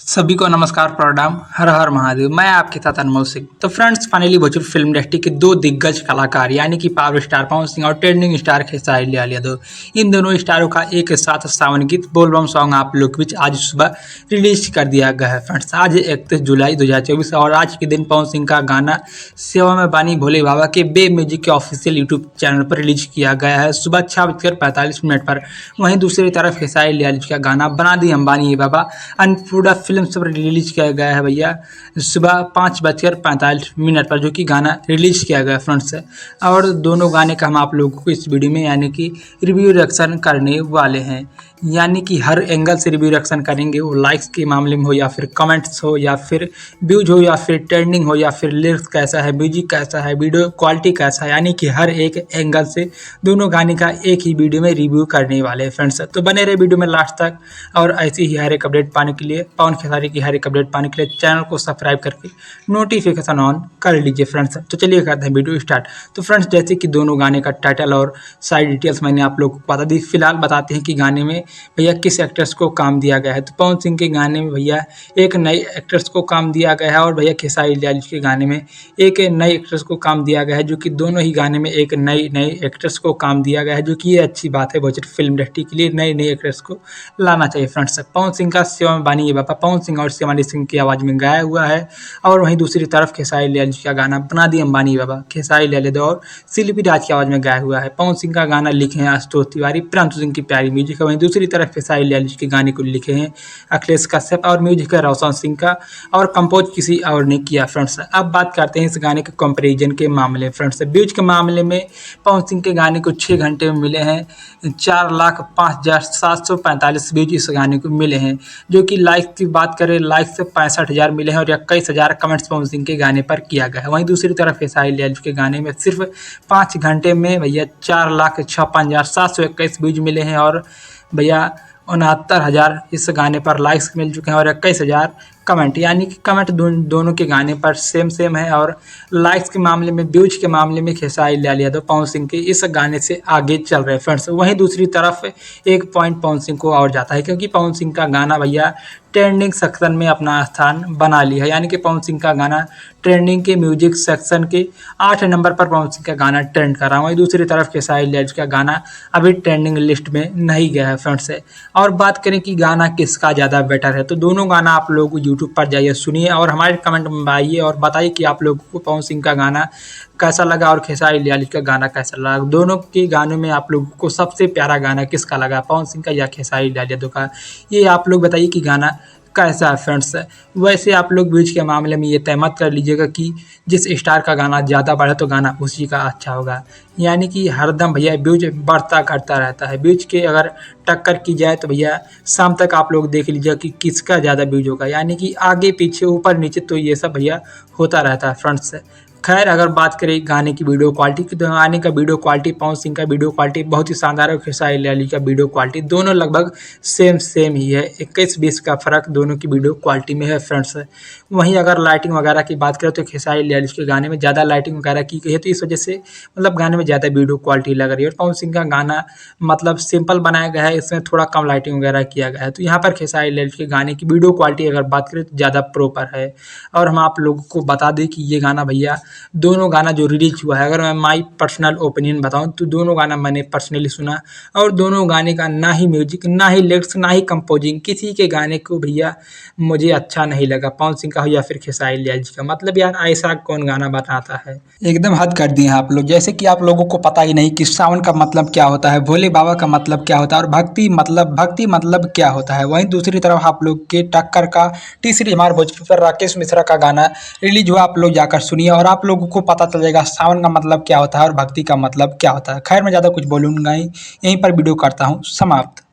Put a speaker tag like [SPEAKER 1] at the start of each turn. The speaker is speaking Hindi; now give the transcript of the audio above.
[SPEAKER 1] सभी को नमस्कार प्रणाम। हर हर महादेव। मैं आपके साथ अनमोल सिंह। तो friends, finally Bhojpuri film industry के दो दिग्गज कलाकार यानी कि पावर स्टार पवन सिंह और ट्रेंडिंग स्टार खेसारी लाल यादव, इन दोनों स्टारों का एक साथ सावन गीत बोलबम सॉन्ग आप लोग के बीच आज सुबह रिलीज कर दिया गया है। फ्रेंड्स, आज 31 जुलाई 2024 और आज के दिन पवन सिंह का गाना सेवा में बानी भोले बाबा के बे म्यूजिक के ऑफिशियल यूट्यूब चैनल पर रिलीज किया गया है सुबह 6:45 पर। वहीं दूसरी तरफ खेसारी लाल का गाना बना दी अंबानी ये बाबा अन्नपूर्णा फिल्म पर रिलीज किया गया है भैया सुबह 5:45 पर, जो कि गाना रिलीज किया गया फ्रेंड्स। और दोनों गाने का हम आप लोगों को इस वीडियो में यानी कि रिव्यू रिएक्शन करने वाले हैं, यानी कि हर एंगल से रिव्यू रिएक्शन करेंगे। वो लाइक्स के मामले में हो या फिर कमेंट्स हो या फिर व्यूज हो या फिर ट्रेंडिंग हो या फिर लिरिक्स कैसा है, म्यूजिक कैसा है, वीडियो क्वालिटी कैसा है, यानी कि हर एक एंगल से दोनों गाने का एक ही वीडियो में रिव्यू करने वाले हैं फ्रेंड्स। तो बने रहे वीडियो में लास्ट तक और ऐसी ही हर एक अपडेट पाने के लिए, पवन खेसारी की हर एक अपडेट पाने के लिए चैनल को सब्सक्राइब करके नोटिफिकेशन ऑन कर लीजिए फ्रेंड्स। तो चलिए करते हैं वीडियो स्टार्ट। तो फ्रेंड्स, जैसे कि दोनों गाने का टाइटल और सारी डिटेल्स मैंने आप लोग को बता दी। फिलहाल बताते हैं कि गाने में भैया किस एक्टर्स को काम दिया गया है। तो पवन सिंह के गाने में भैया एक नए एक्टर्स को काम दिया गया है और भैया खेसारी लाल के गाने में एक नए एक्ट्रेस को काम दिया गया है, जो कि दोनों ही गाने में एक नए एक्ट्रेस को काम दिया गया है, जो कि ये अच्छी बात है भोजपुरी फिल्म इंडस्ट्री के लिए। नए एक्ट्रेस को लाना चाहिए फ्रेंड्स। पवन सिंह का सेवा में बानी ये बाबा पवन सिंह और शिवानी सिंह की आवाज़ में गाया हुआ है। और वहीं दूसरी तरफ खेसारी लाल का गाना बना दी अंबानी बाबा खेसारी लाल यादव और शिल्पी राज की आवाज़ में गाया हुआ है। पवन सिंह का गाना लिखे हैं आशुतोष तिवारी, प्रियांशु सिंह की प्यारी म्यूजिक है। वहीं दूसरी तरफ खेसारी लाल के गाने को लिखे हैं अखिलेश कश्यप और म्यूजिक है रोशन सिंह का और कंपोज किसी और ने किया फ्रेंड्स। अब बात करते हैं इस गाने के कंपैरिजन के मामले में फ्रेंड्स। व्यूज के मामले में पवन सिंह के गाने को 6 घंटे में मिले हैं 4,05,745 व्यूज इस गाने को मिले हैं, जो कि लाइक की बात करें लाइक से 65,000 मिले हैं और 21,000 कमेंट्स पवन सिंह के गाने पर किया गया है। वहीं दूसरी तरफ खेसारी लाल के गाने में सिर्फ 5 घंटे में भैया 4,56,721 व्यूज मिले हैं और भैया 69,000 इस गाने पर लाइक्स मिल चुके हैं और 21,000 कमेंट, यानी कि कमेंट दोनों के गाने पर सेम है। और लाइक्स के मामले में, व्यूज के मामले में खेसारी लाल यादव पवन सिंह के इस गाने से आगे चल रहे हैं फ्रेंड्स। वहीं दूसरी तरफ एक पॉइंट पवन सिंह को और जाता है, क्योंकि पवन सिंह का गाना भैया ट्रेंडिंग सेक्शन में अपना स्थान बना लिया है, यानी कि पवन सिंह का गाना ट्रेंडिंग के म्यूजिक सेक्शन के 8 नंबर पर पवन सिंह का गाना ट्रेंड कर रहा है। वहीं दूसरी तरफ खेसारी लाल का गाना अभी ट्रेंडिंग लिस्ट में नहीं गया है फ्रेंड्स। और बात करें कि गाना किसका ज़्यादा बेटर है, तो दोनों गाना आप लोग यूट्यूब पर जाइए, सुनिए और हमारे कमेंट में आइए और बताइए कि आप लोगों को पवन सिंह का गाना कैसा लगा और खेसारी लाल का गाना कैसा लगा। दोनों के गानों में आप लोगों को सबसे प्यारा गाना किसका लगा, पवन सिंह का या खेसारी लाल यादव का, ये आप लोग बताइए कि गाना कैसा है फ्रेंड्स। वैसे आप लोग व्यूज के मामले में ये तय मत कर लीजिएगा कि जिस स्टार का गाना ज़्यादा बढ़े तो गाना उसी का अच्छा होगा, यानी कि हरदम भैया व्यूज बढ़ता करता रहता है। व्यूज के अगर टक्कर की जाए तो भैया शाम तक आप लोग देख लीजिएगा कि किसका ज़्यादा व्यूज होगा, यानी कि आगे पीछे ऊपर नीचे तो ये सब भैया होता रहता है फ्रेंड्स। खैर, अगर बात करें गाने की वीडियो क्वालिटी की, तो गाने का वीडियो क्वालिटी पवन सिंह का वीडियो क्वालिटी बहुत ही शानदार है और खेसारी लाल का वीडियो क्वालिटी दोनों लगभग सेम ही है। 21-20 का फ़र्क दोनों की वीडियो क्वालिटी में है फ्रेंड्स। वहीं अगर लाइटिंग वगैरह की बात करें तो खेसारी लाल के गाने में ज़्यादा लाइटिंग वगैरह की गई है, तो इस वजह से मतलब गाने में ज़्यादा वीडियो क्वालिटी लग रही है। और पवन सिंह का गाना मतलब सिंपल बनाया गया है, इसमें थोड़ा कम लाइटिंग वगैरह किया गया है। तो यहाँ पर खेसारी लाल के गाने की वीडियो क्वालिटी अगर बात करें तो ज़्यादा प्रॉपर है। और हम आप लोगों को बता दें कि ये गाना भैया दोनों गाना जो रिलीज हुआ है, अगर मैं माई पर्सनल ओपिनियन बताऊं तो दोनों गाना मैंने पर्सनली सुना और दोनों गाने का ना ही म्यूजिक, ना ही लिरिक्स, ना ही कंपोजिंग, किसी के गाने को भैया मुझे अच्छा नहीं लगा, पवन सिंह का हो या फिर खेसारी लाल का। मतलब यार ऐसा कौन गाना बनाता है, एकदम हद कर दिए हैं आप लोग। जैसे कि आप लोगों को पता ही नहीं कि सावन का मतलब क्या होता है, भोले बाबा का मतलब क्या होता है और भक्ति मतलब क्या होता है। वहीं दूसरी तरफ आप लोग के टक्कर का तीसरी हमारे भोजपुरी पर राकेश मिश्रा का गाना रिलीज हुआ, आप लोग जाकर सुनिए और आप लोगों को पता चल जाएगा सावन का मतलब क्या होता है और भक्ति का मतलब क्या होता है। खैर, मैं ज़्यादा कुछ बोलूँगा ही, यहीं पर वीडियो करता हूँ समाप्त।